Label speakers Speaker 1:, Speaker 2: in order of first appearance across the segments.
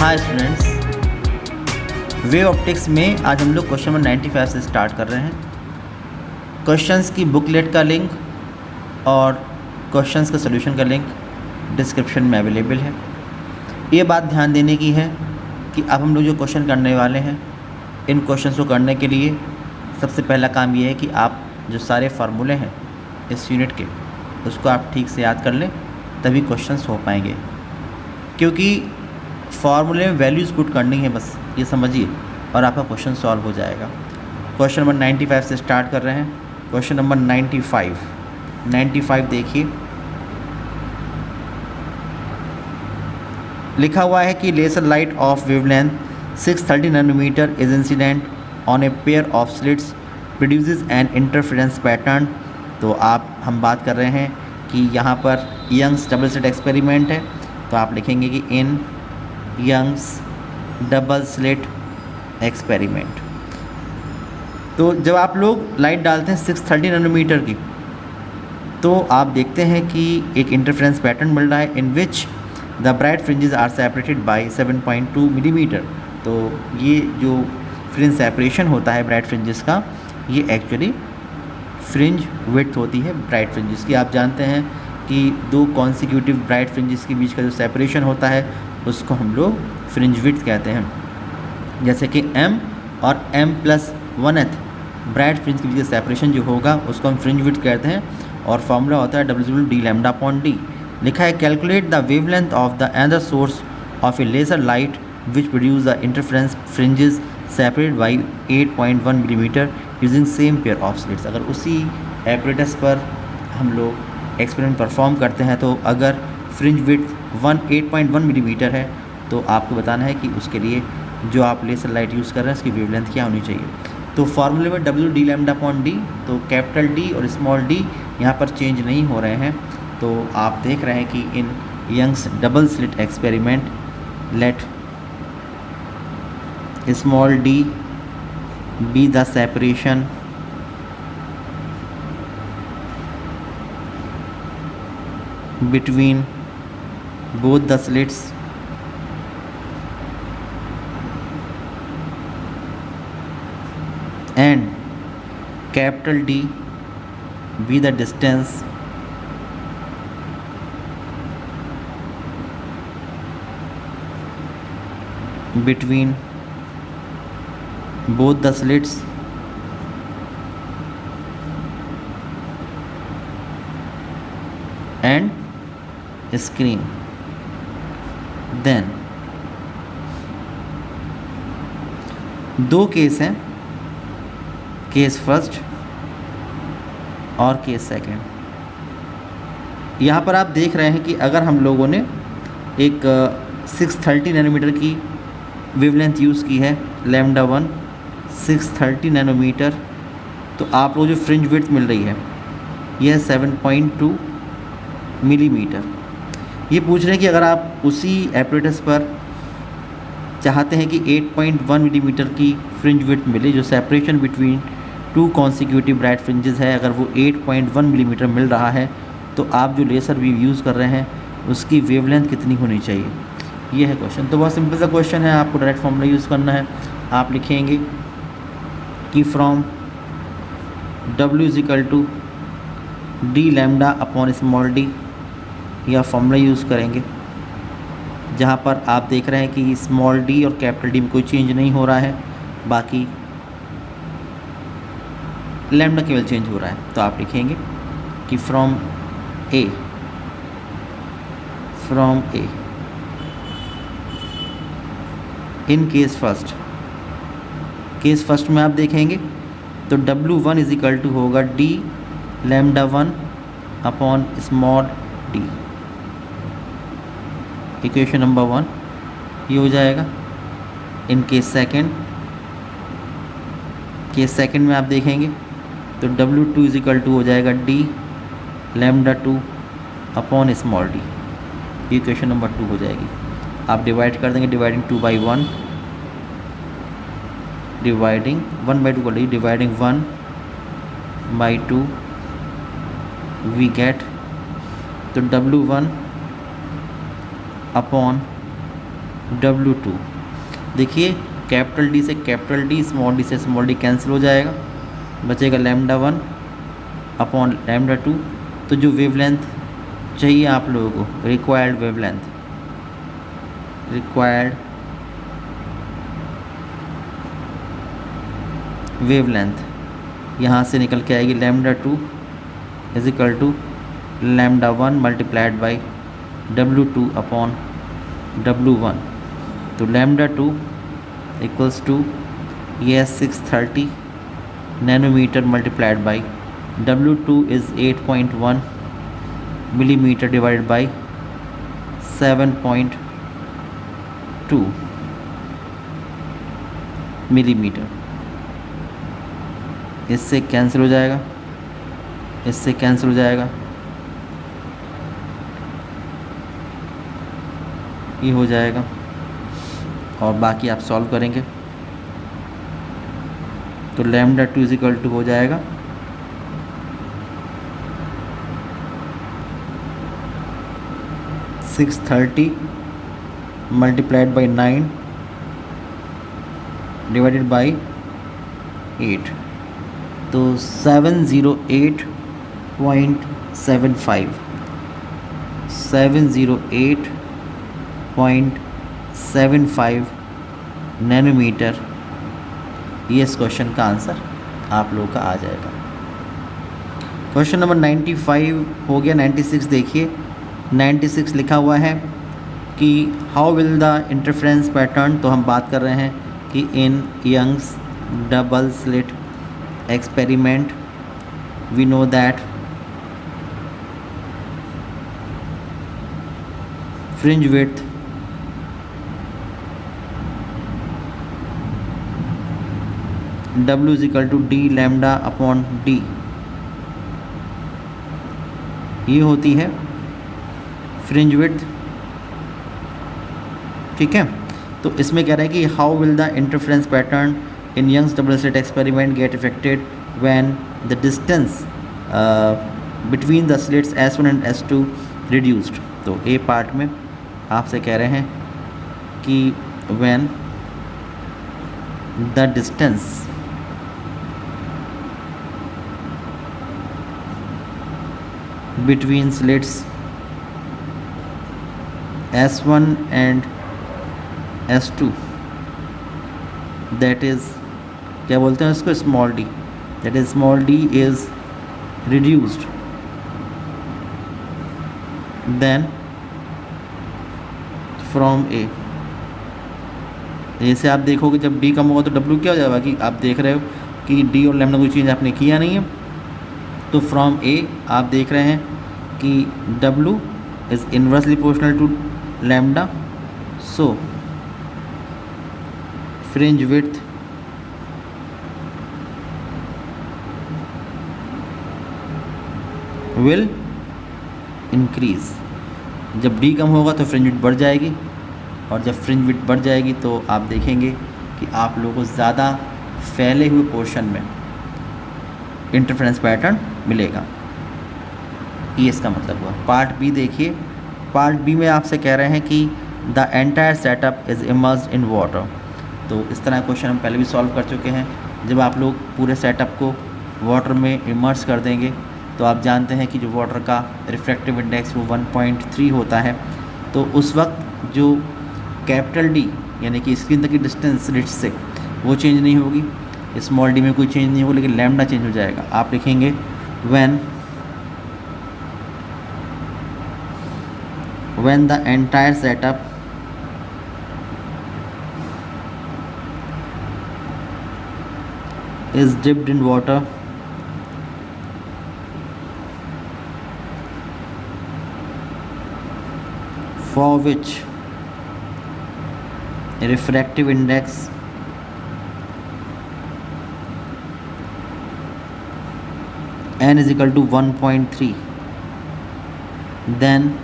Speaker 1: Hi students, wave optics में आज हम लोग क्वेश्चन नंबर 95 से स्टार्ट कर रहे हैं। क्वेश्चंस की बुकलेट का लिंक और क्वेश्चंस का सॉल्यूशन का लिंक डिस्क्रिप्शन में अवेलेबल है। ये बात ध्यान देने की है कि अब हम लोग जो क्वेश्चन करने वाले हैं, इन क्वेश्चंस को करने के लिए सबसे पहला काम ये है कि आप जो सारे फार्मूले हैं इस यूनिट के, उसको आप ठीक से याद कर लें, तभी क्वेश्चंस हो पाएंगे। क्योंकि फार्मूले में वैल्यूज़ पुट करनी है, बस ये समझिए और आपका क्वेश्चन सॉल्व हो जाएगा। क्वेश्चन नंबर 95 से स्टार्ट कर रहे हैं। क्वेश्चन नंबर 95 देखिए, लिखा हुआ है कि laser light of wavelength 630 nanometre is incident on a pair of slits produces an interference pattern. तो हम बात कर रहे हैं कि यहाँ पर यंग्स डबल स्लिट एक्सपेरिमेंट है, तो आप लिखेंगे कि in Young's double slit experiment. तो जब आप लोग लाइट डालते हैं 630 नैनोमीटर की, तो आप देखते हैं कि एक इंटरफेरेंस पैटर्न मिल रहा है in which the bright fringes are separated by 7.2 millimetre. तो ये जो फ्रिंज सेपरेशन होता है ब्राइट फ्रिंजेस का, ये एक्चुअली फ्रिंज विड्थ होती है ब्राइट फ्रिंजेस की। आप जानते हैं कि दो कॉन्सिक्यूटिव ब्राइट फ्रिंजेस के बीच का जो सेपरेशन होता है उसको हम लोग फ्रिंज विड्थ कहते हैं। जैसे कि m और m+1th ब्राइट फ्रिंज के बीच का सेपरेशन जो होगा उसको हम फ्रिंज विड्थ कहते हैं, और फॉर्मूला होता है W/d(λ/d). लिखा है calculate the wavelength of the another source of A laser light which produce the interference fringes separated by 8.1 millimetre using same pair of slits. अगर उसी एपरेटस पर हम लोग एक्सपेरिमेंट परफॉर्म करते हैं, तो अगर फ्रिंज विड्थ 8.1 मिलीमीटर है, तो आपको बताना है कि उसके लिए जो आप लेज़र लाइट यूज़ कर रहे हैं उसकी वेवलेंथ क्या होनी चाहिए। तो फार्मूले में W/d(λ/d), तो कैपिटल D और स्मॉल d यहाँ पर चेंज नहीं हो रहे हैं। तो आप देख रहे हैं कि in Young's double slit experiment let small d be the separation between both the slits and capital D be the distance between both the slits and screen. Then दो केस हैं, केस फर्स्ट और case second. यहाँ पर आप देख रहे हैं कि अगर हम लोगों ने एक 630 नैनोमीटर की वेवलेंथ यूज़ की है, λ1 630 नैनोमीटर, तो आप लोग जो फ्रिंज विड्थ मिल रही है यह 7.2 मिलीमीटर। ये पूछ रहे हैं कि अगर आप उसी एपरेटस पर चाहते हैं कि 8.1 मिलीमीटर की फ्रिंज विड्थ मिले, जो separation between two consecutive bright fringes है, अगर वो 8.1 मिलीमीटर मिल रहा है, तो आप जो लेज़र बीम यूज़ कर रहे हैं उसकी वेवलेंथ कितनी होनी चाहिए, ये है क्वेश्चन। तो बहुत सिंपल सा क्वेश्चन है, आपको डायरेक्ट फॉर्मूला यूज़ करना है। आप लिखेंगे कि फ्रॉम W/d(λ/d), यह फॉर्मूला यूज़ करेंगे, जहाँ पर आप देख रहे हैं कि स्मॉल d और कैपिटल D में कोई चेंज नहीं हो रहा है, बाकी लैम्डा केवल चेंज हो रहा है। तो आप लिखेंगे कि from A in case first में आप देखेंगे तो W1 होगा d(λ1/स्मॉल d), इक्वेशन नंबर 1 ये हो जाएगा। इन केस सेकंड में आप देखेंगे तो W2 हो जाएगा d(λ2/स्मॉल d), इक्वेशन नंबर 2 हो जाएगी। आप डिवाइड कर देंगे, डिवाइडिंग 2/1, डिवाइडिंग 1/2 कर लीजिए, डिवाइडिंग 1/2 वी गेट, तो W1 अपॉन W2। देखिए कैपिटल डी से कैपिटल डी, स्मॉल डी से स्मॉल डी कैंसिल हो जाएगा, बचेगा लैम्डा 1 अपॉन लैम्डा 2। तो जो वेवलेंथ चाहिए आप लोगों को, रिक्वायर्ड वेवलेंथ यहाँ से निकल के आएगी lambda 2 is equal to lambda 1 multiplied by W2 upon W1। तो लैम्डा 2 इक्वल्स टू ये 630 nanometre multiplied by W2 is 8.1 millimetre divided by 7.2 millimetre. इससे कैंसिल हो जाएगा, इससे कैंसिल हो जाएगा, ये हो जाएगा और बाकी आप सॉल्व करेंगे तो लैम्डा 2 इज इक्वल टू हो जाएगा 630 मल्टीप्लाइड बाई 9 डिवाइडेड बाई 8, तो 708.75 नैनोमीटर। ये इस क्वेश्चन का आंसर आप लोगों का आ जाएगा। क्वेश्चन नंबर 95 हो गया। 96 देखिए, 96 लिखा हुआ है कि how will the interference pattern. तो हम बात कर रहे हैं कि in Young's double slit experiment we know that fringe width W is equal to D lambda upon D, ये होती है फ्रिंज विड्थ। ठीक है, तो इसमें कह रहा है कि how will the interference pattern in Young's double slit experiment get affected when the distance between the slits S1 and S2 reduced. तो ए पार्ट में आपसे कह रहे हैं कि when the distance between slits S1 and S2 that is क्या बोलते हैं उसको, small D, that is small d is reduced, then from A। जैसे आप देखोगे जब D कम होगा तो W क्या हो जाएगा कि आप देख रहे हो कि D और लैम्डा कोई चेंज आपने किया नहीं है, तो फ्रॉम A आप देख रहे हैं कि W is inversely proportional to lambda, so fringe width will increase. जब D कम होगा तो फ्रिंज विड्थ बढ़ जाएगी, और जब फ्रिंज विड्थ बढ़ जाएगी तो आप देखेंगे कि आप लोगों को ज़्यादा फैले हुए पोर्शन में इंटरफेरेंस पैटर्न मिलेगा। ये इसका मतलब हुआ। पार्ट बी देखिए, पार्ट बी में आपसे कह रहे हैं कि the entire setup is immersed in water. तो इस तरह क्वेश्चन हम पहले भी सॉल्व कर चुके हैं। जब आप लोग पूरे सेटअप को वाटर में इमर्स कर देंगे तो आप जानते हैं कि जो वाटर का रिफ्रैक्टिव इंडेक्स वो 1.3 होता है। तो उस वक्त जो कैपिटल डी यानी कि स्क्रीन तक की डिस्टेंस स्लिट्स से वो चेंज नहीं होगी, स्मॉल डी में कोई चेंज नहीं होगा, लेकिन लैम्डा चेंज हो जाएगा। आप लिखेंगे when the entire setup is dipped in water for which refractive index n is equal to 1.3, then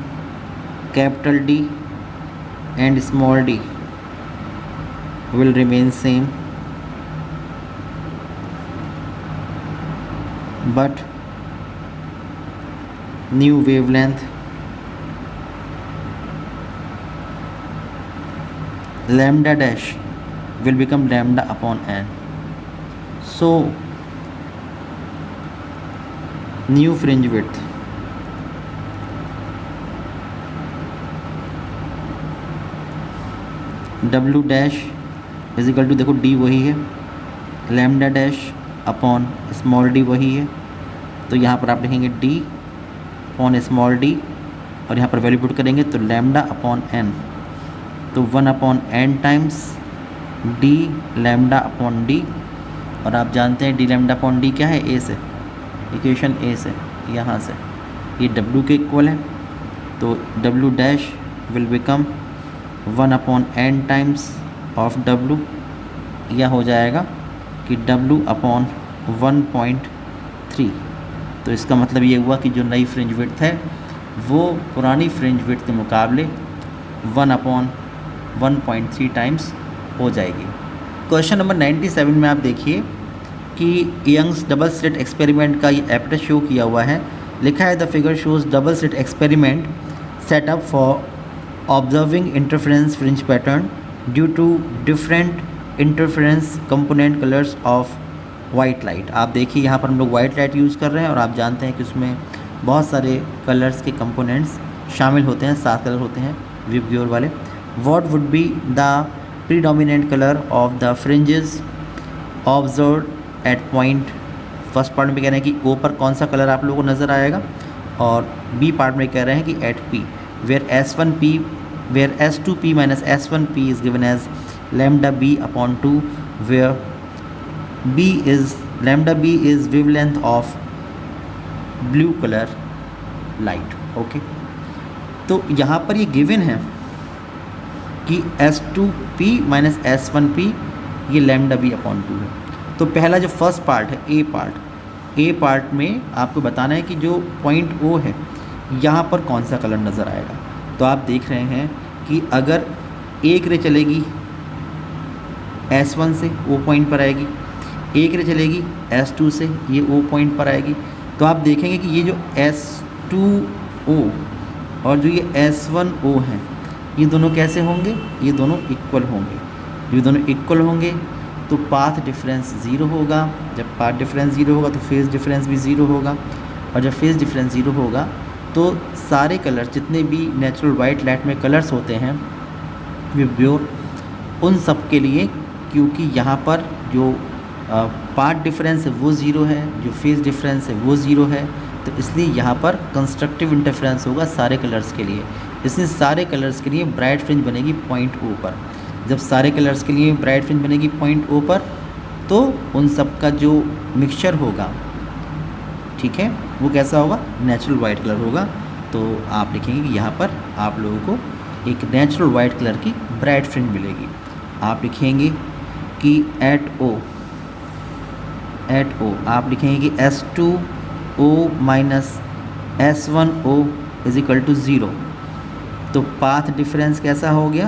Speaker 1: capital D and small d will remain same, but new wavelength lambda dash will become lambda upon n. So new fringe width w dash is equal to, देखो d वही है, lambda dash upon small d वही है, तो यहाँ पर आप लिखेंगे d अपॉन स्मॉल d और यहाँ पर वैल्यू पुट करेंगे तो लैम्डा अपॉन n, तो 1 upon n times d lambda upon d, और आप जानते हैं d लैम्डा अपॉन d क्या है, a से, इक्वेशन a से, यहाँ से ये w के इक्वल है, तो w dash will become 1 upon n times of w, यह हो जाएगा कि w अपॉन 1.3। तो इसका मतलब ये हुआ कि जो नई फ्रिंज विड्थ है वो पुरानी फ्रिंज विड्थ के मुकाबले 1 अपॉन 1.3 टाइम्स हो जाएगी। क्वेश्चन नंबर 97 में आप देखिए कि यंग्स डबल स्लिट एक्सपेरिमेंट का ये एपरेचर शो किया हुआ है, लिखा है the figure shows double slit experiment setup for observing interference fringe pattern due to different interference component colours of white light. आप देखिए यहाँ पर हम लोग वाइट लाइट यूज़ कर रहे हैं और आप जानते हैं कि उसमें बहुत सारे कलर्स के कंपोनेंट्स शामिल होते हैं, 7 कलर होते हैं विबग्योर वाले। What would be the predominant colour of the fringes observe eight point, first part में कह रहे हैं कि ओ पर कौन सा कलर आप लोगों को नज़र आएगा, और बी पार्ट में कह रहे हैं कि at P where S2p minus S1p is given as lambda b upon 2, where lambda b is wavelength of blue color light। Okay, तो यहाँ पर ये गिवन है कि S2p माइनस S1p ये लैम्डा b अपॉन 2 है। तो पहला जो फर्स्ट पार्ट है ए पार्ट में आपको बताना है कि जो पॉइंट O है यहाँ पर कौन सा कलर नज़र आएगा। तो आप देख रहे हैं कि अगर एक रे चलेगी S1 से O पॉइंट पर आएगी, एक रे चलेगी S2 से, ये O पॉइंट पर आएगी, तो आप देखेंगे कि ये जो S2O और जो ये S1O हैं ये दोनों कैसे होंगे, ये दोनों इक्वल होंगे। ये दोनों इक्वल होंगे तो पाथ डिफरेंस ज़ीरो होगा, जब पाथ डिफरेंस ज़ीरो होगा तो फेज़ डिफरेंस भी ज़ीरो होगा, और जब फेज़ डिफरेंस ज़ीरो होगा तो सारे कलर जितने भी नेचुरल वाइट लाइट में कलर्स होते हैं विबग्योर, उन सब के लिए, क्योंकि यहाँ पर जो पार्ट डिफरेंस है वो ज़ीरो है, जो फेज़ डिफरेंस है वो ज़ीरो है, तो इसलिए यहाँ पर कंस्ट्रक्टिव इंटरफेरेंस होगा सारे कलर्स के लिए। इसलिए सारे कलर्स के लिए ब्राइट फ्रिंज बनेगी पॉइंट O पर। जब सारे कलर्स के लिए ब्राइट फ्रिंज बनेगी पॉइंट O पर तो उन सब का जो मिक्सचर होगा, ठीक है, वो कैसा होगा, नेचुरल वाइट कलर होगा। तो आप लिखेंगे कि यहाँ पर आप लोगों को एक नेचुरल वाइट कलर की ब्राइट फ्रिंज मिलेगी। आप लिखेंगे कि एट ओ आप लिखेंगे कि S2O minus S1O is equal to 0। तो पाथ डिफरेंस कैसा हो गया,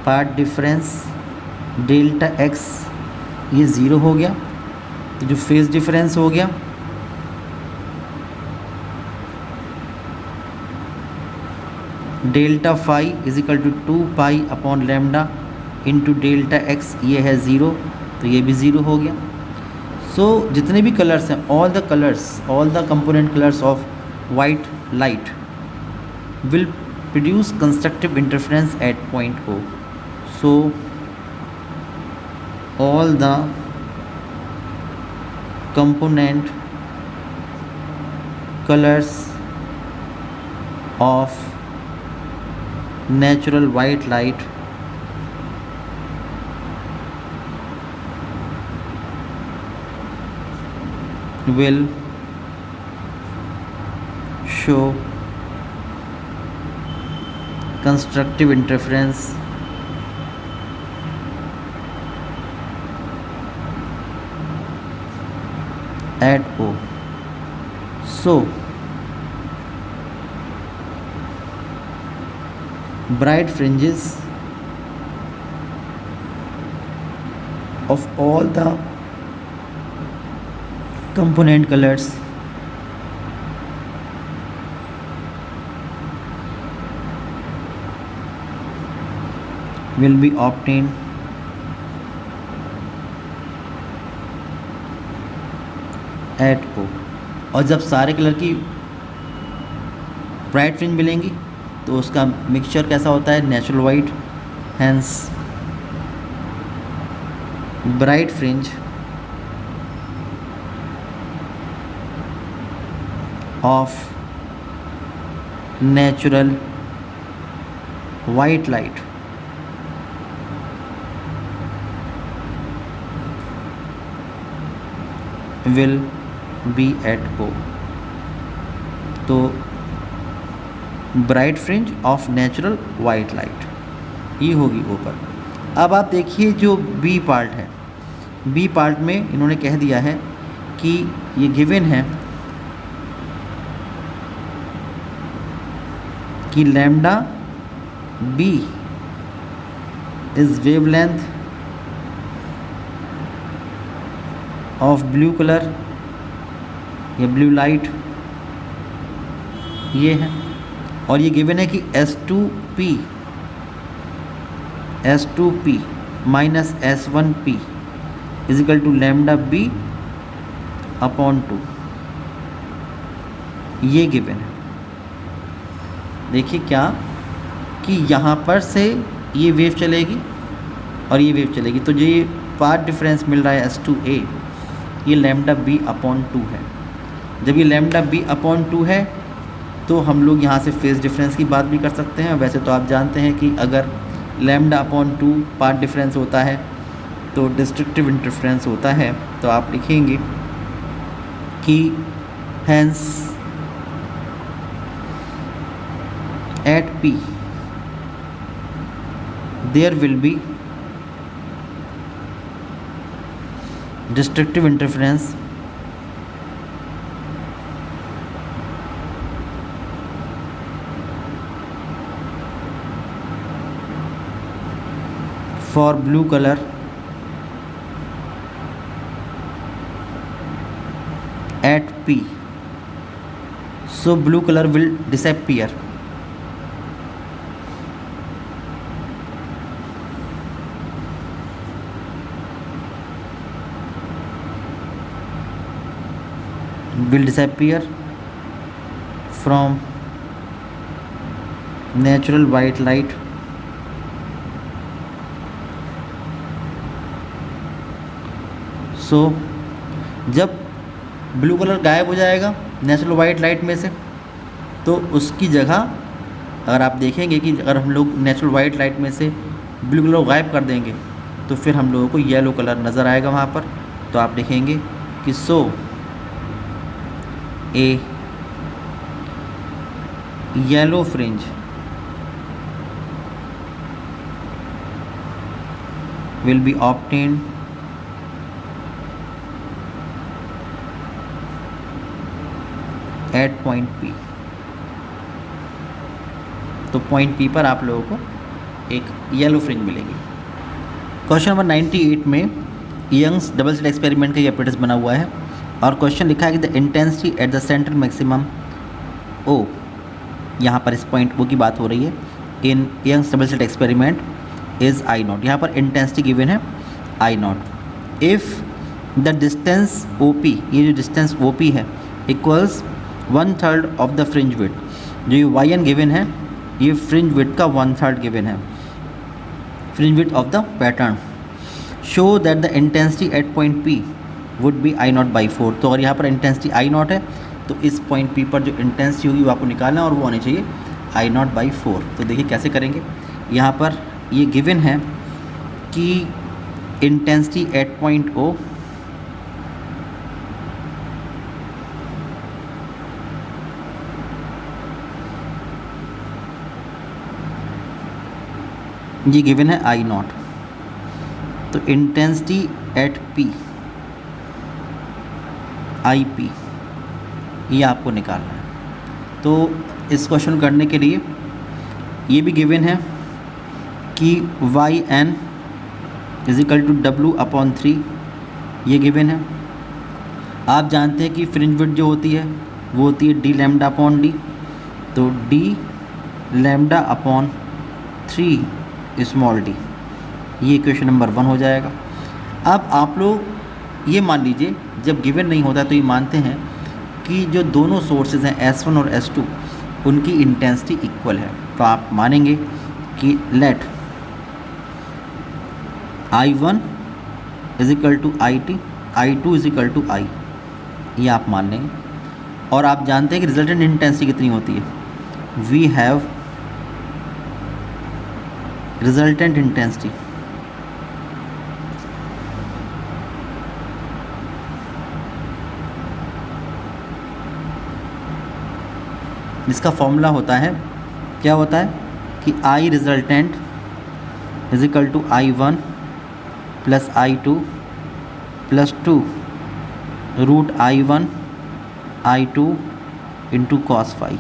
Speaker 1: पाथ डिफरेंस डेल्टा x ये 0 हो गया। तो जो फेज़ डिफरेंस हो गया delta phi is equal to 2 pi upon lambda into delta x, ये है 0, तो ये भी 0 हो गया। सो जितने भी कलर्स हैं, all the component colours of white light will produce constructive interference at point O। So all the component colors of natural white light will show constructive interference at O। So bright fringes of all the component colors will be obtained at O। और जब सारे colour की bright fringe मिलेंगी तो उसका mixture कैसा होता है, natural white. Hence bright fringe of natural white light will be at O. तो bright fringe of natural white light ये होगी ऊपर। अब आप देखिए जो बी पार्ट है, बी पार्ट में इन्होंने कह दिया है कि ये गिवन है कि lambda B is wavelength of blue colour या ब्लू लाइट ये है। और ये गिवन है कि S2P minus S1P is equal to lambda B upon 2, ये गिवन है। देखिए क्या कि यहाँ पर से ये वेव चलेगी और ये वेव चलेगी, तो जो ये पाथ डिफरेंस मिल रहा है S2A ये लैम्डा बी अपॉन 2 है। जब ये लैम्डा बी अपॉन 2 है तो हम लोग यहाँ से फेज डिफरेंस की बात भी कर सकते हैं। वैसे तो आप जानते हैं कि अगर लैम्डा अपॉन 2 पाथ डिफरेंस होता है तो डिस्ट्रक्टिव इंटरफेरेंस होता है। तो आप लिखेंगे कि hence at P there will be destructive interference for blue color at P, so blue color will disappear। will disappear from natural white light सो जब ब्लू कलर गायब हो जाएगा नेचुरल वाइट लाइट में से तो उसकी जगह अगर आप देखेंगे कि अगर हम लोग नेचुरल वाइट लाइट में से ब्लू कलर गायब कर देंगे तो फिर हम लोगों को येलो कलर नज़र आएगा वहाँ पर। तो आप लिखेंगे कि so a yellow fringe will be obtained at point P। तो पॉइंट P पर आप लोगों को एक येलो फ्रिंज मिलेगी। क्वेश्चन नंबर 98 में यंग्स डबल स्लिट एक्सपेरिमेंट का ये एप्रेटिस बना हुआ है और क्वेश्चन लिखा है कि the intensity at the centre maximum O, यहाँ पर इस पॉइंट O की बात हो रही है, in Young's double slit experiment is I0। यहाँ पर इंटेंसिटी गिवन है I0। If the distance OP, ये जो डिस्टेंस OP है, equals 1/3 of the fringe width, जो ये YN गिवन है ये फ्रिंज विड्थ का 1/3 गिवन है, fringe width of the pattern. Show that the intensity at point P would be I0/4। तो अगर यहाँ पर इंटेंसिटी I0 है तो इस पॉइंट P पर जो इंटेंसिटी होगी वो आपको निकालना है और वो होनी चाहिए I0/4। तो देखिए कैसे करेंगे। यहाँ पर ये गिवन है कि इंटेंसिटी एट पॉइंट O ये गिवन है I0। तो इंटेंसिटी एट P IP ये आपको निकालना है। तो इस क्वेश्चन करने के लिए ये भी गिवन है कि YN is equal to W/3, ये गिवन है। आप जानते हैं कि फ्रिंज विड्थ जो होती है वो होती है d λ/d। तो d λ/3 स्मॉल d ये इक्वेशन नंबर 1 हो जाएगा। अब आप लोग ये मान लीजिए, जब गिवन नहीं होता तो ये मानते हैं कि जो दोनों सोर्सेज हैं S1 और S2 उनकी इंटेंसिटी इक्वल है, तो आप मानेंगे कि let I1 is equal to IT, I2 is equal to I, ये आप मान लेंगे। और आप जानते हैं कि रिजल्टेंट इंटेंसिटी कितनी होती है, वी हैव रिजल्टेंट इंटेंसिटी इसका फॉर्मूला होता है, क्या होता है कि I resultant is equal to I1 plus I2 plus 2 root I1 I2 into cos phi,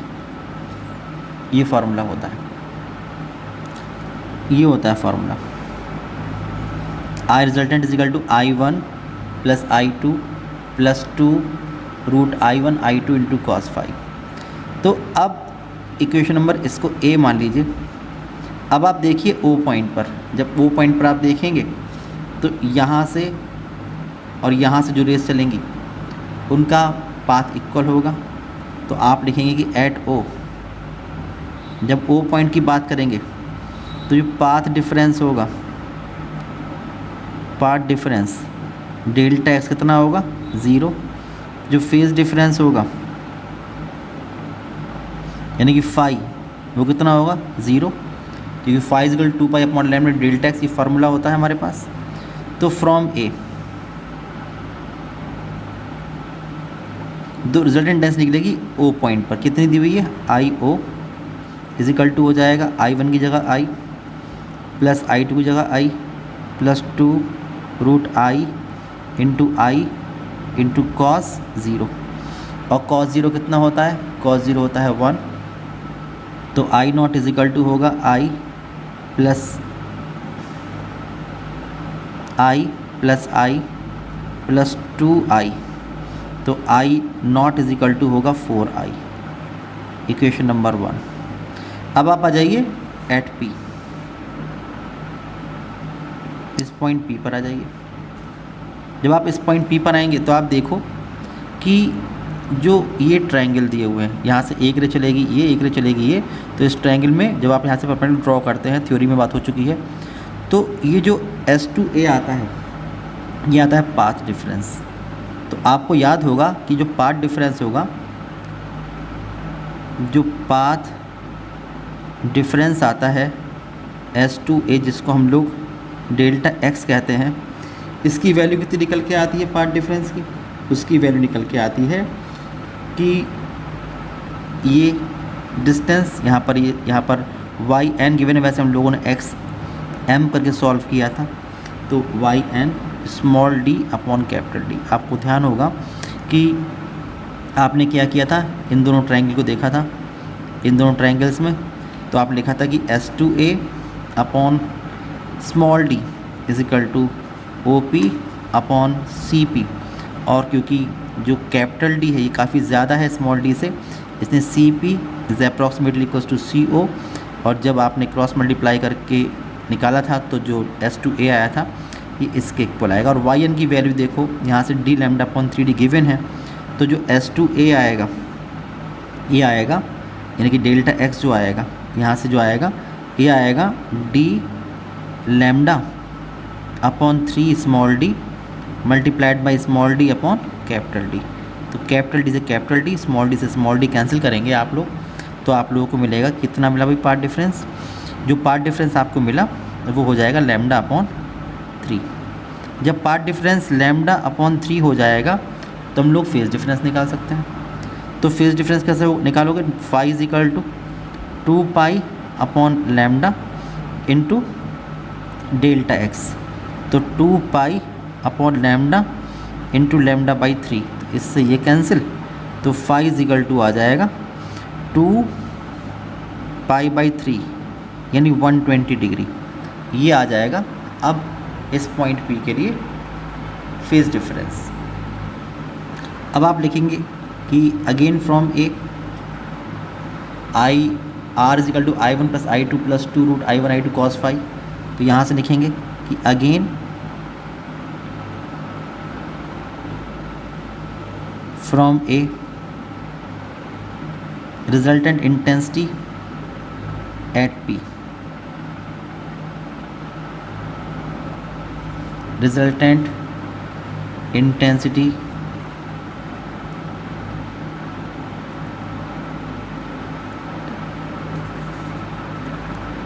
Speaker 1: ये फार्मूला होता है, ये होता है formula. I resultant is equal to I1 plus I2 plus 2 root I1 I2 into cos phi. तो अब equation number इसको A मान लीजिए। अब आप देखिए O पॉइंट पर, जब O पॉइंट पर आप देखेंगे तो यहाँ से और यहाँ से जो रेस चलेंगी उनका पाथ इक्वल होगा, तो आप लिखेंगे कि एट O, जब O पॉइंट की बात करेंगे तो जो पाथ डिफरेंस होगा, पाथ डिफरेंस डेल्टा एक्स कितना होगा 0, जो फेज डिफरेंस होगा यानी कि फाई वो कितना होगा 0, क्योंकि phi is equal 2 pi upon lambda delta x, ये फार्मूला होता है हमारे पास। तो फ्रॉम ए दो रिजल्टेंट इंटेंसिटी निकलेगी ओ पॉइंट पर, कितनी दी हुई है आई ओ इज इक्वल टू हो जाएगा I1 की जगह I प्लस I2 की जगह I plus 2 root I into I into cos 0, और कॉस 0 कितना होता है, कॉस 0 होता है 1, तो I not is equal to होगा I plus I plus 2I, तो I not is equal to होगा 4I, इक्वेशन नंबर 1। अब आप आ जाइए एट P, इस पॉइंट P पर आ जाइए। जब आप इस पॉइंट P पर आएंगे तो आप देखो कि जो ये ट्रायंगल दिए हुए हैं, यहाँ से एक रे चलेगी ये, एक रे चलेगी ये, तो इस ट्रायंगल में जब आप यहाँ से परपेंडिकुलर ड्रॉ करते हैं, थ्योरी में बात हो चुकी है, तो ये जो S2A आता है ये आता है पाथ डिफरेंस। तो आपको याद होगा कि जो पाथ डिफरेंस होगा, जो पाथ डिफरेंस आता है S2A जिसको हम लोग डेल्टा एक्स कहते हैं, इसकी वैल्यू कितनी निकल के आती है पाथ डिफरेंस की, उसकी वैल्यू निकल के आती है कि ये डिस्टेंस यहाँ पर, ये यहाँ पर वाई एन गिवन है, वैसे हम लोगों ने एक्स एम करके सॉल्व किया था, तो y n small d upon capital d. आपको ध्यान होगा कि आपने क्या किया था, इन दोनों ट्रायंगल को देखा था, इन दोनों ट्रायंगल्स में तो आप लिखा था कि S2A upon small d is equal to OP upon CP, और क्योंकि जो कैपिटल डी है ये काफ़ी ज़्यादा है स्मॉल डी से, इसने CP is approximately equals to CO, और जब आपने क्रॉस मल्टीप्लाई करके निकाला था तो जो S2A आया था ये इसके इक्वल आएगा। और YN की वैल्यू देखो, यहाँ से d lambda upon 3D given है, तो जो S2A आएगा ये आएगा, यानी कि डेल्टा एक्स जो आएगा यहाँ से जो आएगा ये आएगा d lambda upon 3 small D multiplied by small d upon capital D. तो कैपिटल डी से कैपिटल डी, स्मॉल डी से स्मॉल डी कैंसिल करेंगे आप लोग, तो आप लोगों को मिलेगा कितना मिला भाई पार्ट डिफरेंस, जो पार्ट डिफरेंस आपको मिला वो हो जाएगा लैम्डा अपॉन 3। जब पार्ट डिफरेंस लैम्डा अपॉन 3 हो जाएगा तो हम लोग फेज डिफरेंस निकाल सकते हैं। तो फेज डिफरेंस कैसे निकालोगे, phi is equal to 2 pi upon lambda into delta x, तो 2 pi upon lambda into lambda by 3, तो इससे ये कैंसिल, तो फाई इज इक्वल टू आ जाएगा 2 पाई बाई 3 यानी 120 डिग्री, ये आ जाएगा अब इस पॉइंट P के लिए फेज डिफरेंस। अब आप लिखेंगे कि again from a r is equal to I1 plus I2 plus 2 root I1 I2 cos phi, तो यहाँ से लिखेंगे कि again from a resultant intensity at p, resultant intensity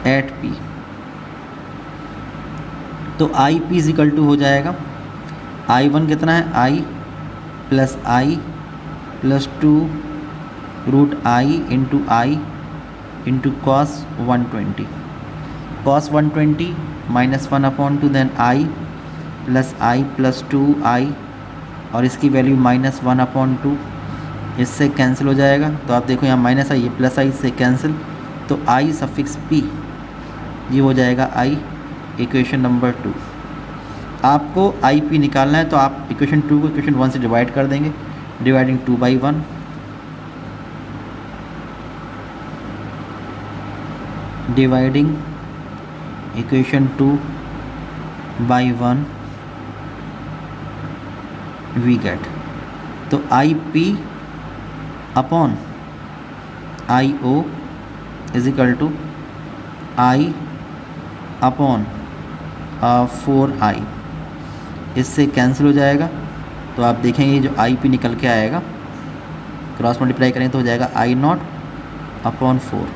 Speaker 1: at p, तो आई पी इजिकल टू हो जाएगा आई one कितना है, I plus two root I into cos 120, cos 120 minus 1/2 then I plus 2i और इसकी वैल्यू माइनस 1/2, इससे cancel हो जाएगा। तो आप देखो यहाँ माइनस आई, ये प्लस आई से कैंसिल, तो आई सफिक्स पी ये हो जाएगा आई। इक्वेशन नंबर 2 आपको आई पी निकालना है, तो आप इक्वेशन 2 को इक्वेशन 1 से डिवाइड कर देंगे, dividing 2/1, dividing equation 2/1 we get, तो I P upon I O is equal to I upon 4i, इससे कैंसिल हो जाएगा। तो आप देखेंगे जो आई पी निकल के आएगा, क्रॉस मल्टीप्लाई करें तो हो जाएगा आई नॉट अपॉन 4।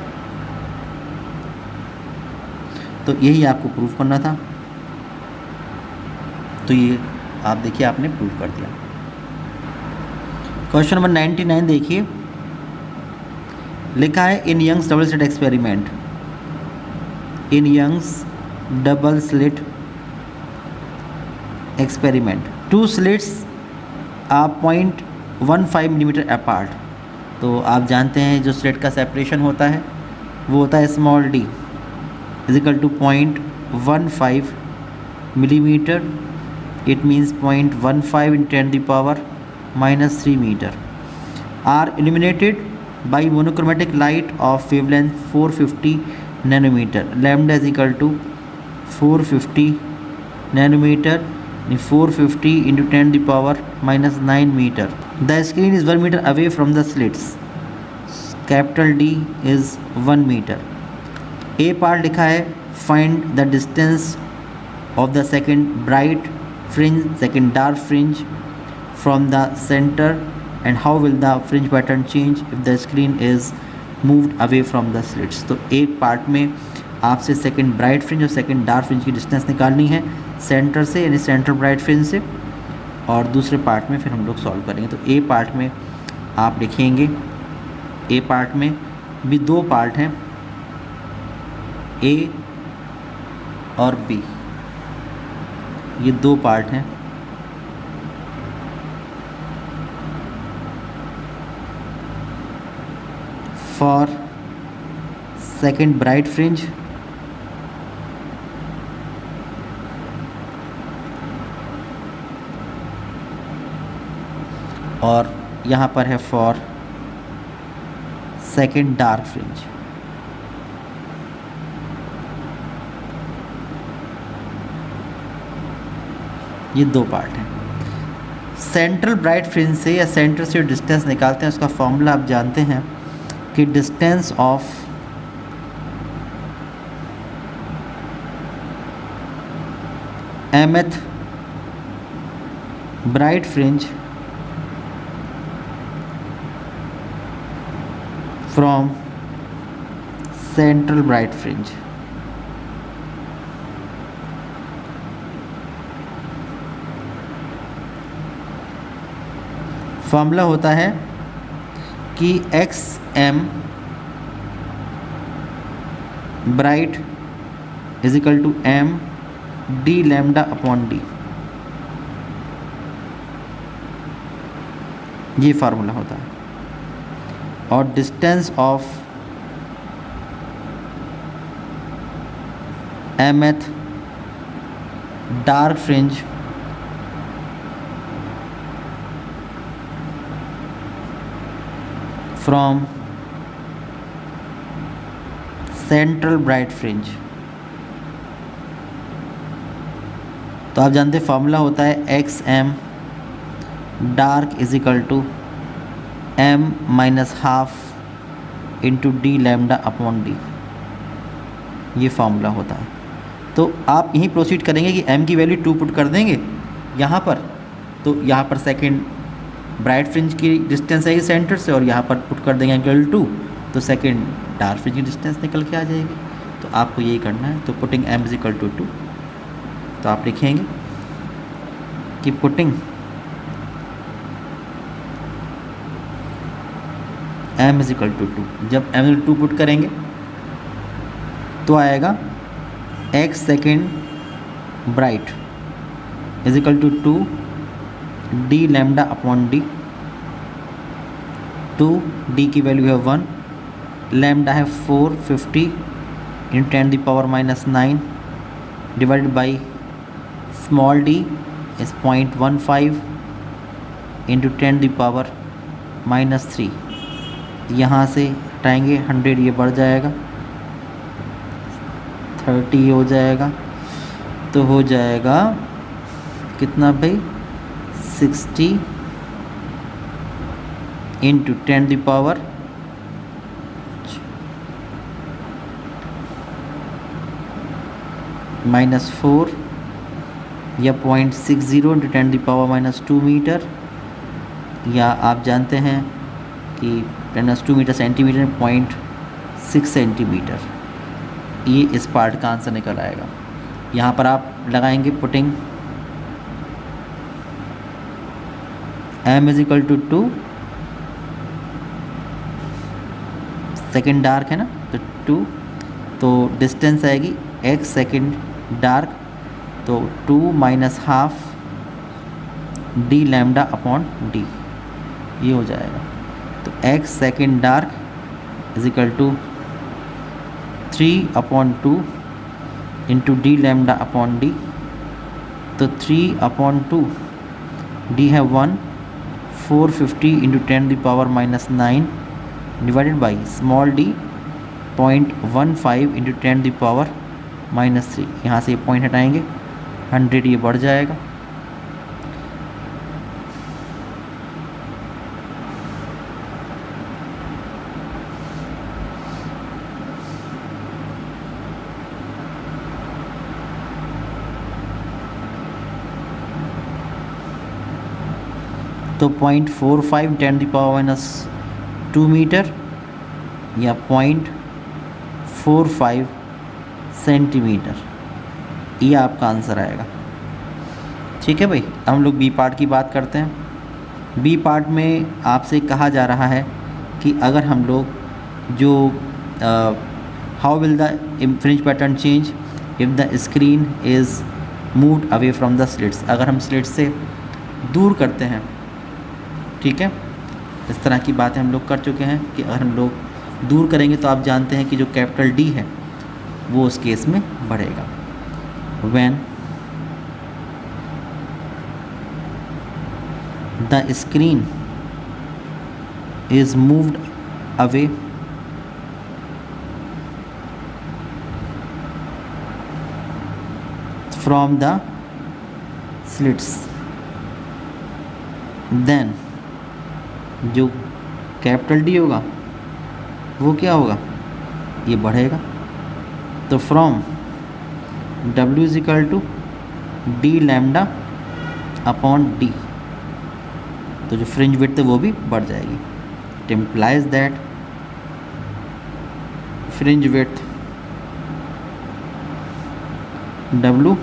Speaker 1: तो यही आपको प्रूव करना था, तो ये आप देखिए आपने प्रूव कर दिया। क्वेश्चन नंबर 99 देखिए, लिखा है in Young's double slit experiment, in Young's double slit experiment, 2 slits are 0.15 millimetre apart. तो आप जानते हैं जो स्लिट का सेपरेशन होता है वो होता है small d is equal to 0.15 millimetre, it means 0.15 in 10⁻³ metre, are illuminated by monochromatic light of wavelength 450 nanometre, lambda is equal to 450 nanometre, 450 into 10⁻⁹ metre. The screen is 1 metre away from the slits, capital d is 1 metre. A part लिखा है find the distance of the second bright fringe, second dark fringe from the centre and how will the fringe pattern change if the screen is moved away from the slits. तो एक part में आपसे second bright fringe और second dark fringe की distance निकालनी है centre से, यानी सेंटर ब्राइट फ्रिंज से, और दूसरे पार्ट में फिर हम लोग सॉल्व करेंगे। तो ए पार्ट में आप लिखेंगे, ए पार्ट में भी 2 पार्ट हैं, ए और बी, ये 2 पार्ट हैं। फॉर सेकंड ब्राइट फ्रिंज और यहाँ पर है फॉर सेकंड डार्क फ्रिंज। ये 2 पार्ट हैं। सेंट्रल ब्राइट फ्रिंज से या सेंटर से डिस्टेंस निकालते हैं, उसका फॉर्मूला आप जानते हैं कि distance of mth bright fringe from central bright fringe. Formula होता है कि x m bright is equal to m d lambda upon D, ये फार्मूला होता है। और distance of mth dark fringe from central bright fringe, तो आप जानते हैं फार्मूला होता है x m dark is equal to m minus half into d lambda upon D, ये फार्मूला होता है। तो आप यहीं प्रोसीड करेंगे कि m की वैल्यू 2 पुट कर देंगे यहाँ पर, तो यहाँ पर सेकंड ब्राइट फ्रिंज की डिस्टेंस आएगी सेंटर से और यहाँ पर पुट कर देंगे एंगल 2, तो सेकंड डार्क फ्रिंज की डिस्टेंस निकल के आ जाएगी। तो आपको यही करना है। तो putting m is equal to 2, तो आप लिखेंगे कि putting m is equal to 2, जब m इज 2 पुट करेंगे तो आएगा x second bright is equal to 2 d lambda upon d, 2 d की वैल्यू है 1, लैम्डा है 450 × 10⁻⁹ divided by small d is 0.15 × 10⁻⁻3। यहाँ से हटाएंगे 100, ये बढ़ जाएगा 30 हो जाएगा, तो हो जाएगा कितना भाई 60 × 10⁻⁻4 या 0.60 × 10⁻⁻2 मीटर, या आप जानते हैं कि 10⁻2 मीटर सेंटीमीटर 0.6 सेंटीमीटर, ये इस पार्ट का आंसर निकल आएगा। यहाँ पर आप लगाएंगे putting m is equal to 2, second dark है ना, तो 2, तो डिस्टेंस आएगी x सेकेंड डार्क, तो 2 minus half d lambda upon D, ये हो जाएगा। तो x second dark is equal to 3/2 into d lambda upon d, तो 3/2 डी है 1, 450 × 10⁻⁹ डिवाइडेड बाई स्मॉल डी 0.15 × 10⁻⁻3, यहाँ से ये पॉइंट हटाएंगे 100, ये बढ़ जाएगा। तो 0.45 × 10⁻⁻2 मीटर या 0.45 सेंटीमीटर, ये आपका आंसर आएगा। ठीक है भाई, हम लोग बी पार्ट की बात करते हैं। बी पार्ट में आपसे कहा जा रहा है कि अगर हम लोग जो how will the fringe pattern change if the screen is moved away from the slits, अगर हम स्लिट्स से दूर करते हैं, ठीक है, इस तरह की बातें हम लोग कर चुके हैं कि अगर हम लोग दूर करेंगे तो आप जानते हैं कि जो कैपिटल डी है वो उस केस में बढ़ेगा। When the screen is moved away from the slits, then जो कैपिटल डी होगा वो क्या होगा, ये बढ़ेगा। तो from W is equal to D lambda upon d, तो जो फ्रिंज विड्थ है वो भी बढ़ जाएगी। It implies that fringe width W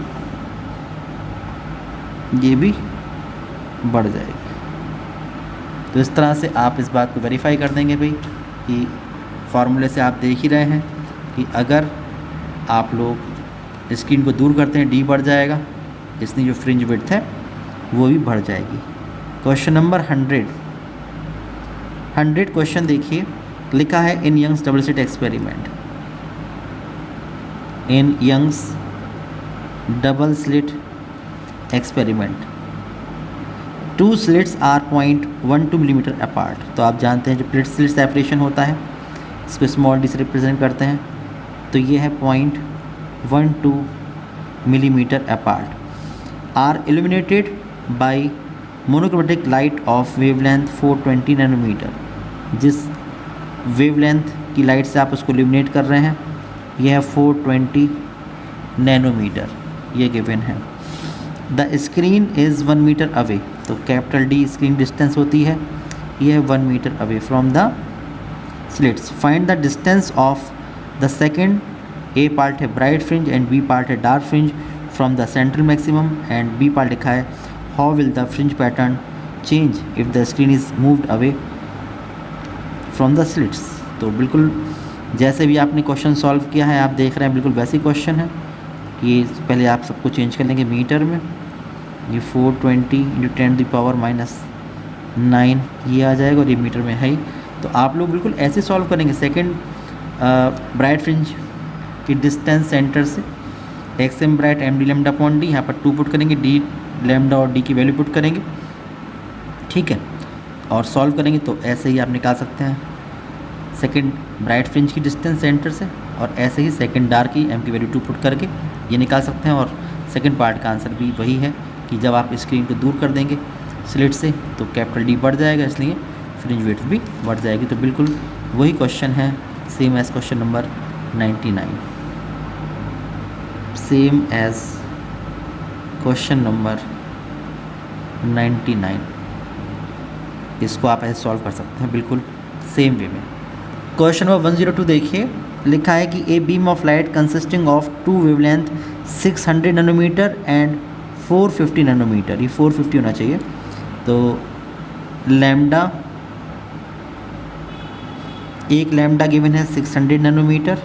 Speaker 1: ये भी बढ़ जाएगी। तो इस तरह से आप इस बात को वेरीफाई कर देंगे भाई कि फार्मूले से आप देख ही रहे हैं कि अगर आप लोग स्क्रीन को दूर करते हैं डी बढ़ जाएगा, इसलिए जो फ्रिंज विड्थ है वो भी बढ़ जाएगी। क्वेश्चन नंबर 100 क्वेश्चन देखिए, लिखा है in Young's double slit experiment, in Young's double slit experiment 2 slits are 0.12 millimetre apart. तो आप जानते हैं जो प्लेट स्लिट सेपरेशन होता है इसको स्मॉल डी से रिप्रेजेंट करते हैं, तो ये है 0.12 millimetre apart. Are illuminated by monochromatic light of wavelength 420 nanometre. जिस वेवलेंथ की लाइट से आप उसको इल्यूमिनेट कर रहे हैं यह है 420 नैनोमीटर, ये गिवन है। The screen is 1 metre away, तो कैपिटल डी स्क्रीन डिस्टेंस होती है, यह है 1 metre away from the slits. Find the distance of the second, A part है bright fringe and B part है dark fringe from the central maximum, and B part लिखा है how will the fringe pattern change if the screen is moved away from the slits. तो बिल्कुल जैसे भी आपने question solve किया है आप देख रहे हैं बिल्कुल वैसे ही क्वेश्चन है कि पहले आप सबको चेंज कर लेंगे मीटर में, ये 420 इंटू 10⁻9 ये आ जाएगा और ये मीटर में है ही। तो आप लोग बिल्कुल ऐसे सॉल्व करेंगे। सेकंड ब्राइट फ्रिंज की डिस्टेंस सेंटर से x m bright m d lambda upon d, यहाँ पर 2 पुट करेंगे, डी लैम्डा और डी की वैल्यू पुट करेंगे, ठीक है, और सॉल्व करेंगे तो ऐसे ही आप निकाल सकते हैं सेकंड ब्राइट फ्रिंज की डिस्टेंस सेंटर से, और ऐसे ही सेकंड डार्क की एम की वैल्यू 2 पुट करके ये निकाल सकते हैं। और सेकंड पार्ट का आंसर भी वही है कि जब आप स्क्रीन को दूर कर देंगे स्लिट से तो कैपिटल डी बढ़ जाएगा, इसलिए फ्रिंज विड्थ भी बढ़ जाएगी। तो बिल्कुल वही क्वेश्चन है, same as question number 99, same as question number 99। इसको आप ऐसे सॉल्व कर सकते हैं बिल्कुल सेम वे में। क्वेश्चन नंबर 102 देखिए, लिखा है कि a beam of light consisting of 2 wavelength 600 nanometre and 450 nanometre, ये 450 होना चाहिए। तो लैम्डा, एक लैम्डा गिवन है 600 नैनोमीटर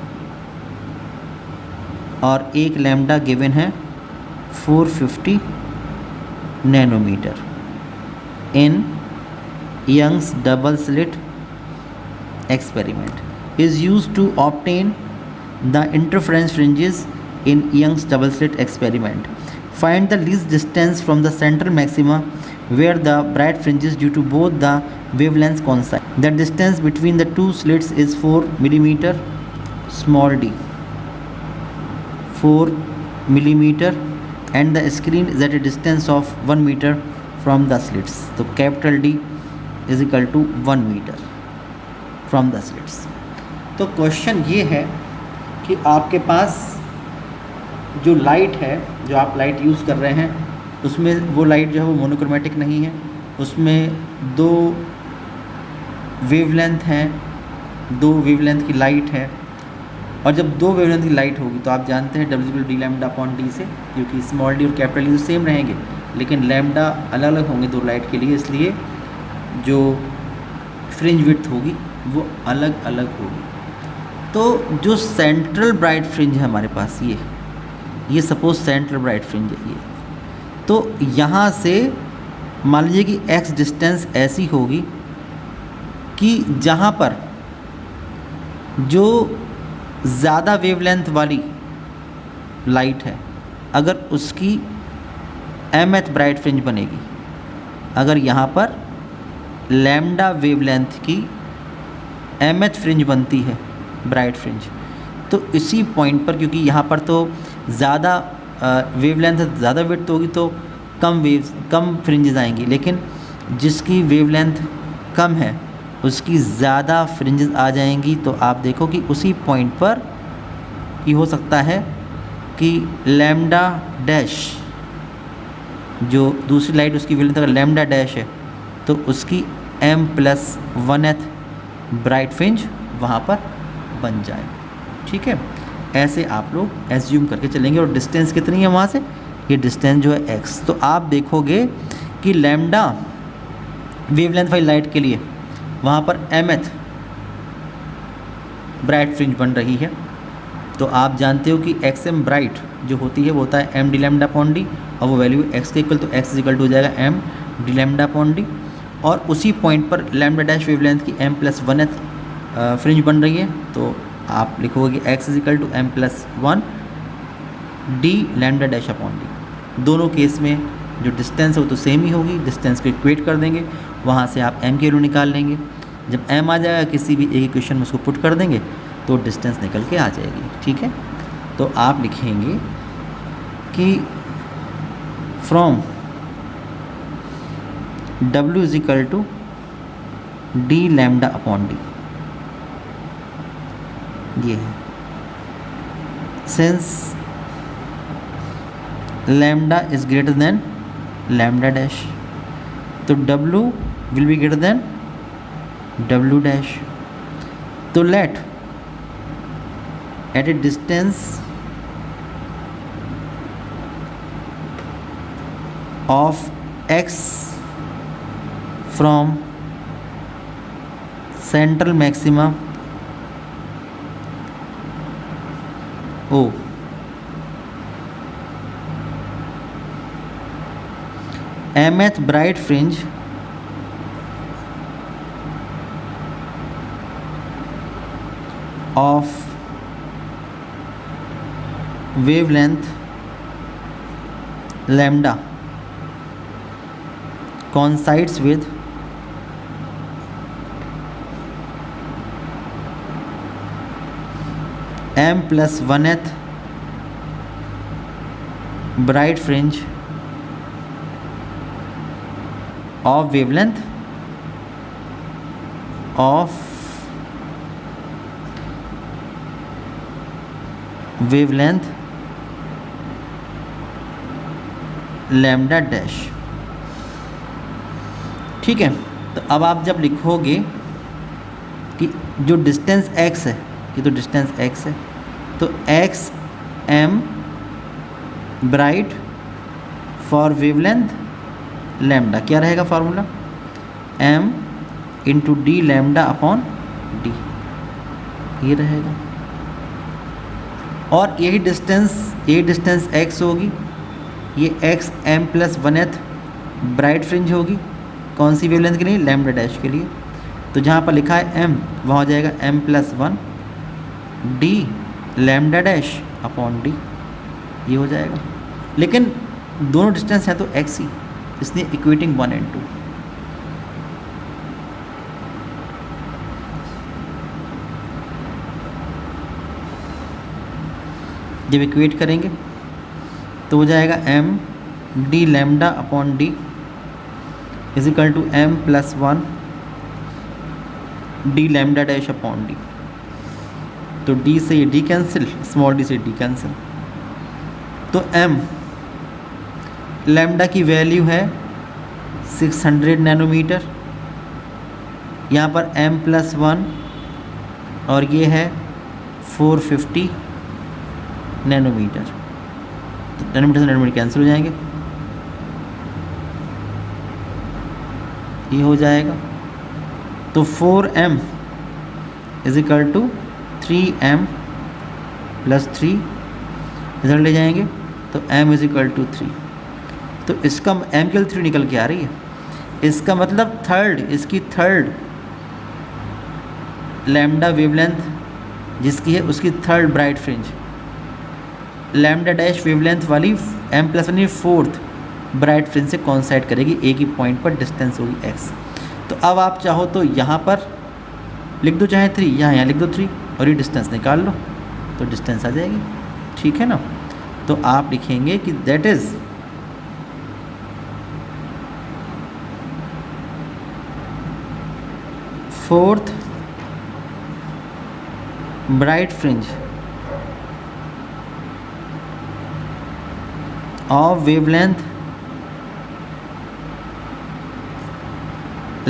Speaker 1: और एक लैम्डा गिवन है 450 nanometre in Young's double slit experiment is used to obtain the interference fringes in Young's double slit experiment. Find the least distance from the central maxima where the bright fringes due to both the wavelengths coincide. The distance between the two slits is 4 millimeter, small d 4 millimeter, and the screen is at a distance of 1 meter from the slits. So capital D is equal to 1 meter from the slits. तो question ये है कि आपके पास जो light है, जो आप light use कर रहे हैं उसमें वो लाइट जो है वो मोनोक्रोमेटिक नहीं है, उसमें 2 वेवलेंथ हैं, 2 वेवलेंथ की लाइट है। और जब 2 वेवलेंथ की लाइट होगी तो आप जानते हैं W D lambda upon D से, क्योंकि स्मॉल डी और कैपिटल डी तो सेम रहेंगे लेकिन लैम्डा अलग अलग होंगे 2 लाइट के लिए, इसलिए जो फ्रिंज विड्थ होगी वो अलग अलग होगी। तो जो सेंट्रल ब्राइट फ्रिंज है हमारे पास, ये सपोज सेंट्रल ब्राइट फ्रिंज है ये, तो यहाँ से मान लीजिए कि एक्स डिस्टेंस ऐसी होगी कि जहाँ पर जो ज़्यादा वेवलेंथ वाली लाइट है अगर उसकी mth ब्राइट फ्रिंज बनेगी, अगर यहाँ पर लैम्डा वेवलेंथ की mth फ्रिंज बनती है ब्राइट फ्रिंज, तो इसी पॉइंट पर, क्योंकि यहाँ पर तो ज़्यादा वेवलेंथ ज़्यादा विड्थ होगी तो कम फ्रिंजेस आएंगी, लेकिन जिसकी वेवलेंथ कम है उसकी ज़्यादा फ्रिंजेस आ जाएंगी। तो आप देखो कि उसी पॉइंट पर ये हो सकता है कि लैम्डा डैश, जो दूसरी लाइट उसकी वेवलेंथ अगर लैम्डा डैश है तो उसकी m+1th ब्राइट फ्रिंज वहाँ पर बन जाए, ठीक है। ऐसे आप लोग एज्यूम करके चलेंगे। और डिस्टेंस कितनी है वहाँ से, ये डिस्टेंस जो है x, तो आप देखोगे कि लैम्डा वेवलेंथ वाली लाइट के लिए वहाँ पर mth ब्राइट फ्रिंज बन रही है। तो आप जानते हो कि xm ब्राइट जो होती है वो होता है m d lambda upon D, और वो वैल्यू x के इक्वल, तो x इक्वल टू हो जाएगा m d lambda upon D. और उसी पॉइंट पर लैम्डा डैश वेवलेंथ की m+1th फ्रिंज बन रही है, तो आप लिखोगे x equal to m+1 d lambda dash upon d. दोनों केस में जो डिस्टेंस है वो तो सेम ही होगी, डिस्टेंस को इक्वेट कर देंगे, वहाँ से आप m की वैल्यू निकाल लेंगे। जब m आ जाएगा किसी भी एक इक्वेशन में उसको पुट कर देंगे तो डिस्टेंस निकल के आ जाएगी, ठीक है। तो आप लिखेंगे कि from W is equal to D lambda upon D, ये है। Since lambda is greater than lambda dash, तो W will be greater than W dash. तो let at a distance of x from central maxima O, mth bright fringe of wavelength lambda coincides with m plus 1th bright fringe of wavelength lambda dash. ठीक है, तो अब आप जब लिखोगे कि जो डिस्टेंस x है, ये तो डिस्टेंस x है, तो x m bright for wavelength lambda, क्या रहेगा formula, m into d lambda upon D, ये रहेगा। और यही डिस्टेंस x होगी, ये x m plus 1th bright fringe होगी, कौन सी वेवलेंथ के लिए, लैम्डा डैश के लिए। तो जहाँ पर लिखा है m, वहाँ हो जाएगा m plus 1 d lambda dash upon D, ये हो जाएगा। लेकिन दोनों डिस्टेंस हैं तो x ही, इसलिए इक्वेटिंग 1 and 2। जब इक्वेट करेंगे तो हो जाएगा m d lambda upon d is equal to m plus 1 d lambda dash upon d. तो d से ये d कैंसिल, स्मॉल d से d कैंसिल, तो m लैम्डा की वैल्यू है 600 नैनोमीटर, यहाँ पर m प्लस 1 और ये है 450 नैनोमीटर, तो नैनोमीटर से नैनोमीटर कैंसिल हो जाएंगे, ये हो जाएगा। तो 4m is equal to 3m plus 3, result ले जाएंगे तो m इज इक्वल टू 3। तो इसका m के 3 निकल के आ रही है, इसका मतलब इसकी थर्ड लैम्डा वेवलेंथ जिसकी है उसकी third bright fringe lambda dash wavelength वाली m plus 1 fourth bright fringe से कॉन्साइड करेगी, एक ही पॉइंट पर डिस्टेंस होगी x। तो अब आप चाहो तो यहाँ पर लिख दो, चाहे 3, यहाँ लिख दो 3 और ये डिस्टेंस निकाल लो तो डिस्टेंस आ जाएगी, ठीक है ना। तो आप लिखेंगे कि that is fourth bright fringe of wavelength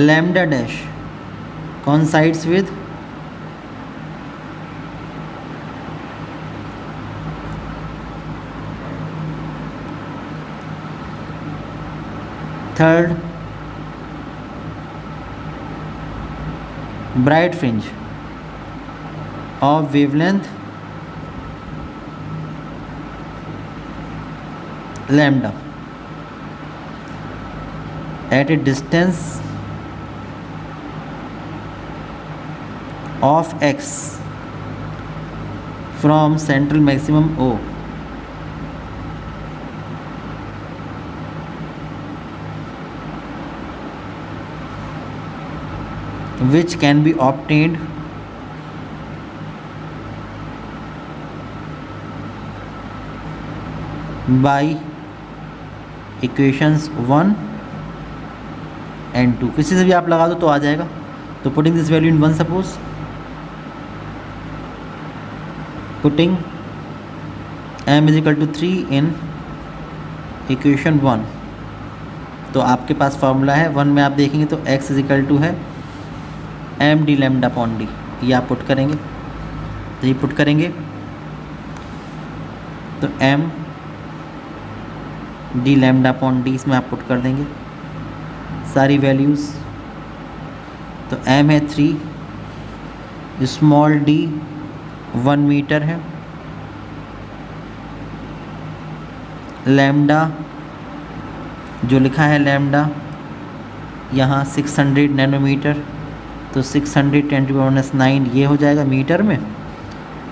Speaker 1: lambda dash coincides with third bright fringe of wavelength lambda at a distance of x from central maximum O, which can be obtained by equations 1 and 2 किसी से भी आप लगा दो तो आ जाएगा। तो putting this value in 1, suppose putting m is equal to 3 in equation 1, तो आपके पास फार्मूला है 1 में आप देखेंगे तो x इज इक्वल टू है m d lambda upon d, ये आप पुट करेंगे। तो ये पुट करेंगे तो m d lambda upon d इसमें आप पुट कर देंगे सारी वैल्यूज़। तो m है 3, स्मॉल d 1 मीटर है, लैम्डा जो लिखा है लैम्डा यहाँ 600 नैनोमीटर, तो 600 10⁻⁹ ये हो जाएगा मीटर में,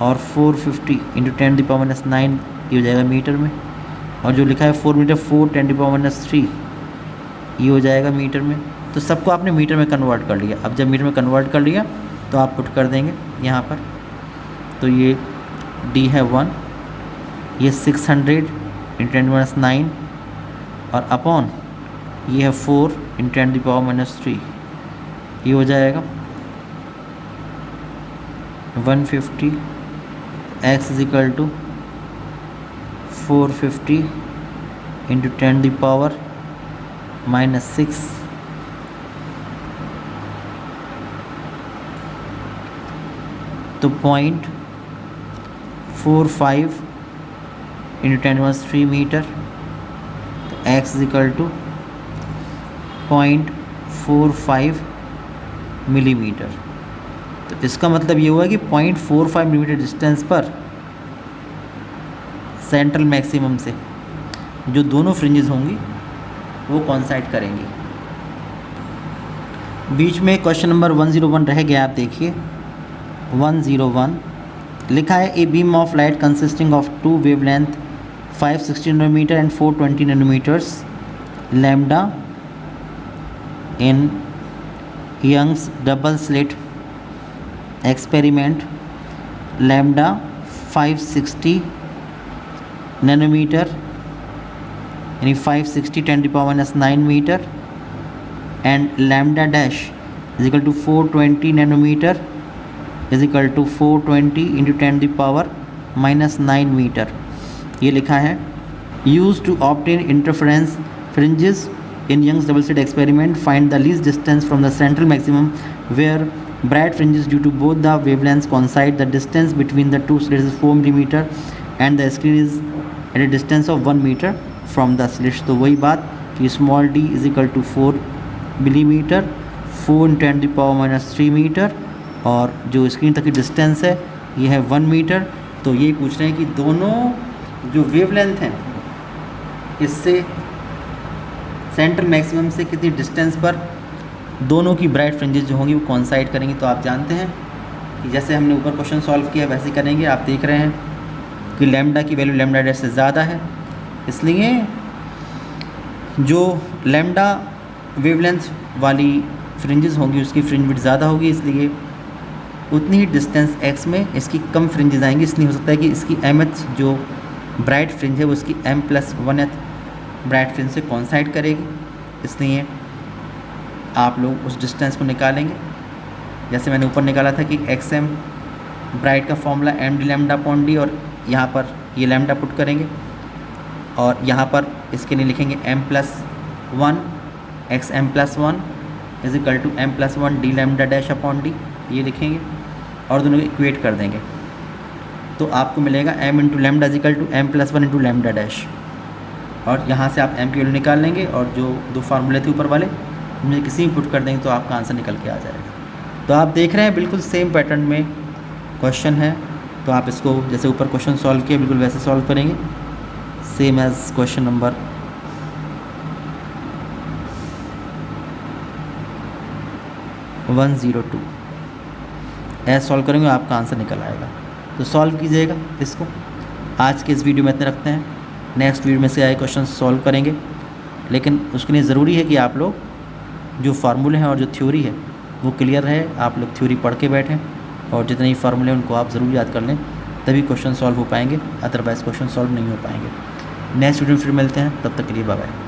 Speaker 1: और 450 इंटू 10⁻⁹ ये हो जाएगा मीटर में, और जो लिखा है 4 मीटर 4 10⁻³ ये हो जाएगा मीटर में। तो सबको आपने मीटर में कन्वर्ट कर लिया। अब जब मीटर में कन्वर्ट कर लिया तो आप पुट कर देंगे यहाँ पर। तो ये d है 1, ये 600 इंटू 10⁻⁹ और अपॉन ये है 4 इंटू 10⁻⁻3 ये हो जाएगा 150। x is equal to 450 into 10⁻⁻⁶, तो 0.45 इंटू 10⁻³ मीटर, तो x is equal to 0.45 millimetre. तो इसका मतलब ये हुआ कि 0.45 मिलीमीटर डिस्टेंस पर सेंट्रल मैक्सिमम से जो दोनों फ्रिंजेस होंगी वो कॉन्साइड करेंगी। बीच में क्वेश्चन नंबर 101 रह गया, आप देखिए 101 लिखा है a beam of light consisting of 2 wavelength 560 nanometre and 420 nanometres lambda in Young's double slit experiment, lambda 560 nanometre यानी 560 10⁻⁹ metre and lambda dash is equal to 420 nanometre is equal to 420 into 10⁻⁹ metre, ये लिखा है। Use to obtain interference fringes in Young's double slit experiment, find the least distance from the central maximum where bright fringes due to both the wavelengths coincide. The distance between the two slits is 4 mm and the screen is at a distance of 1 meter from the slits। तो वही बात कि small d is equal to 4 millimetre 4 × 10⁻³ metre, और जो screen तक की distance है ये है 1 मीटर। तो ये पूछ रहे हैं कि दोनों जो वेवलेंथ हैं इससे सेंट्रल मैक्सिमम से कितनी डिस्टेंस पर दोनों की ब्राइट फ्रिंजेस जो होंगी वो कॉन्साइड करेंगी। तो आप जानते हैं कि जैसे हमने ऊपर क्वेश्चन सॉल्व किया वैसे करेंगे। आप देख रहे हैं कि लैम्डा की वैल्यू लैम्डा डैश से ज़्यादा है, इसलिए जो लैम्डा वेवलेंथ वाली फ्रिंजेस होंगी उसकी फ्रिंज विड्थ ज़्यादा होगी, इसलिए उतनी ही डिस्टेंस x में इसकी कम फ्रिंजेस आएंगी। इसलिए हो सकता है कि इसकी mth जो ब्राइट फ्रिंज है वो उसकी m+1th ब्राइट फ्रिंज से कॉन्साइड करेगी, इसलिए आप लोग उस डिस्टेंस को निकालेंगे। जैसे मैंने ऊपर निकाला था कि xm ब्राइट का formula m d lambda upon d, और यहाँ पर ये लैम्डा पुट करेंगे और यहाँ पर इसके लिए लिखेंगे m+1 xm+1 is equal to m+1 d lambda dash upon d, ये लिखेंगे और दोनों को इक्वेट कर देंगे। तो आपको मिलेगा m into lambda is equal to m+1 into lambda dash, और यहाँ से आप m की वैल्यू निकाल लेंगे और जो दो फार्मूले थे ऊपर वाले उनमें किसी भी पुट कर देंगे तो आपका आंसर निकल के आ जाएगा। तो आप देख रहे हैं बिल्कुल सेम पैटर्न में क्वेश्चन है, तो आप इसको जैसे ऊपर क्वेश्चन सॉल्व किया बिल्कुल वैसे सॉल्व करेंगे, सेम एज क्वेश्चन नंबर 102 ऐसे सॉल्व करेंगे आपका आंसर निकल आएगा। तो सॉल्व कीजिएगा इसको। आज के इस वीडियो में इतने रखते हैं, नेक्स्ट वीडियो में से आए क्वेश्चन सॉल्व करेंगे, लेकिन उसके लिए ज़रूरी है कि आप लोग जो फार्मूले हैं और जो थ्योरी है वो क्लियर रहे। आप लोग थ्योरी पढ़ के बैठें और जितने ही फार्मूले हैं उनको आप ज़रूर याद कर लें, तभी क्वेश्चन सॉल्व हो पाएंगे, अदरवाइज़ क्वेश्चन सॉल्व नहीं हो पाएंगे। नेक्स्ट वीडियो में फिर मिलते हैं, तब तक के लिए बाय बाय।